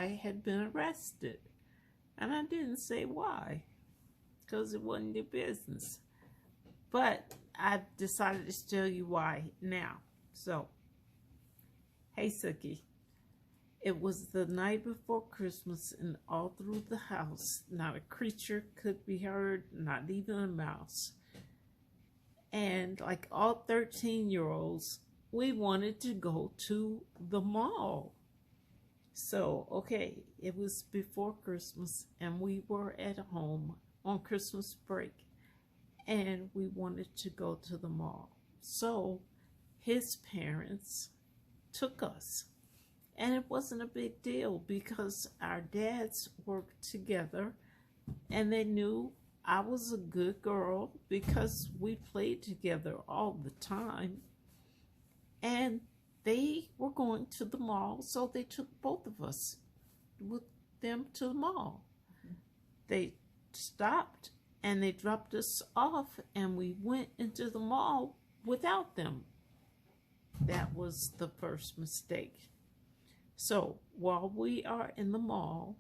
I had been arrested. And I didn't say why, because it wasn't their business. But I decided to tell you why now. So, hey, Suki. It was the night before Christmas, and all through the house, not a creature could be heard, not even a mouse. And like all 13-year-olds, we wanted to go to the mall. So, okay, it was before Christmas, and we were at home on Christmas break, and we wanted to go to the mall. So, his parents took us. And it wasn't a big deal because our dads worked together and they knew I was a good girl because we played together all the time. And they were going to the mall, so they took both of us with them to the mall. They stopped and they dropped us off, and we went into the mall without them. That was the first mistake. So while we are in the mall,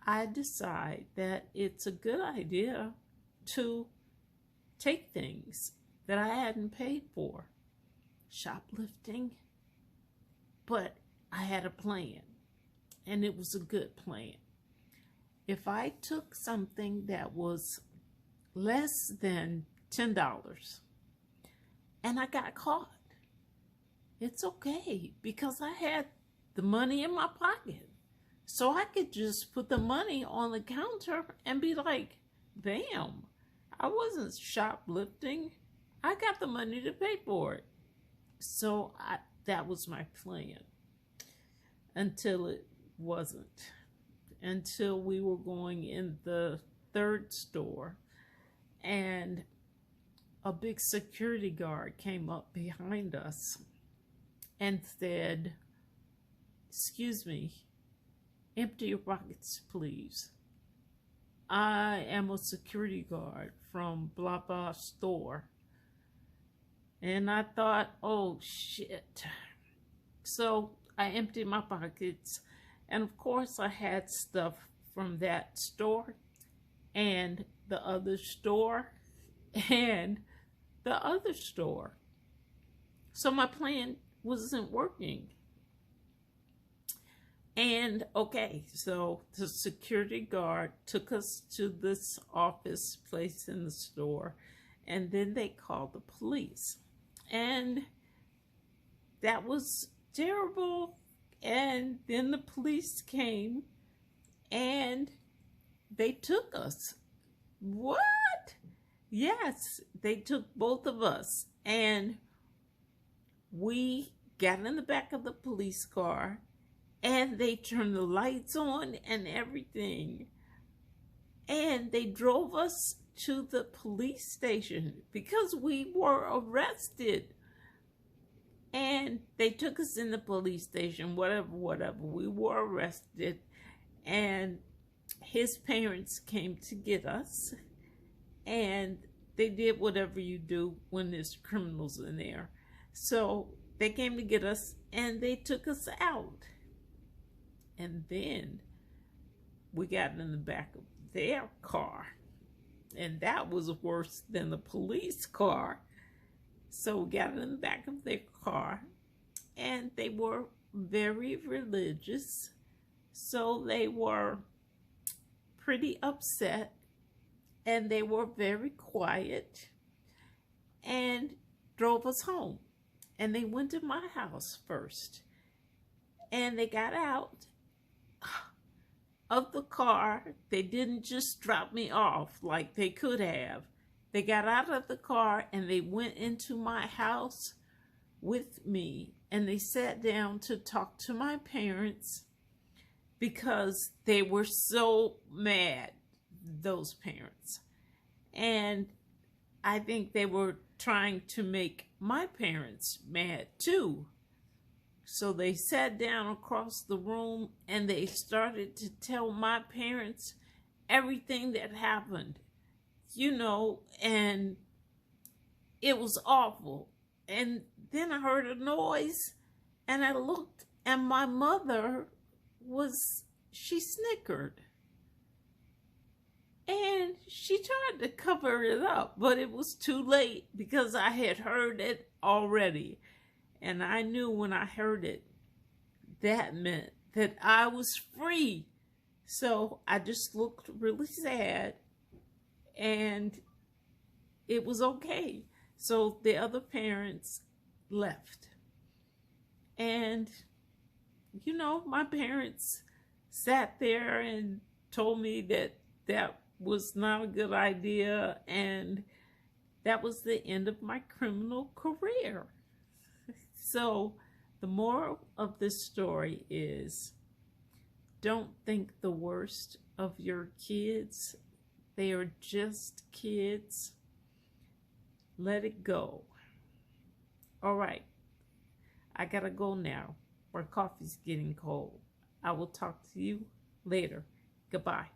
I decide that it's a good idea to take things that I hadn't paid for. Shoplifting. But I had a plan, and it was a good plan. If I took something that was less than $10 and I got caught, it's okay because I had the money in my pocket. So I could just put the money on the counter and be like, bam, I wasn't shoplifting. I got the money to pay for it. So that was my plan until it wasn't. Until we were going in the third store and a big security guard came up behind us and said, "Excuse me, empty your pockets, please. I am a security guard from blah blah store." And I thought, oh shit. So I emptied my pockets, and of course I had stuff from that store and the other store and the other store. So my plan wasn't working. And okay, so the security guard took us to this office place in the store, and then they called the police. And that was terrible. And then the police came and they took us. What? Yes, they took both of us. And we got in the back of the police car, and they turned the lights on and everything. And they drove us to the police station because we were arrested. And they took us in the police station, whatever. We were arrested. And his parents came to get us. And they did whatever you do when there's criminals in there. So they came to get us, and they took us out. And then we got in the back of their car. And that was worse than the police car. So we got in the back of their car. And they were very religious. So they were pretty upset. And they were very quiet. And drove us home. And they went to my house first. And they got out of the car. They didn't just drop me off like they could have. They got out of the car and they went into my house with me, and they sat down to talk to my parents because they were so mad, those parents. And I think they were trying to make my parents mad too. So they sat down across the room and they started to tell my parents everything that happened, you know, and it was awful. And then I heard a noise and I looked, and my mother was she snickered. And she tried to cover it up, but it was too late because I had heard it already. And I knew when I heard it, that meant that I was free. So I just looked really sad, and it was okay. So the other parents left. And, you know, my parents sat there and told me that that was not a good idea, and that was the end of my criminal career. So the moral of this story is, don't think the worst of your kids. They are just kids. Let it go. All right. I gotta go now. My coffee's getting cold. I will talk to you later. Goodbye.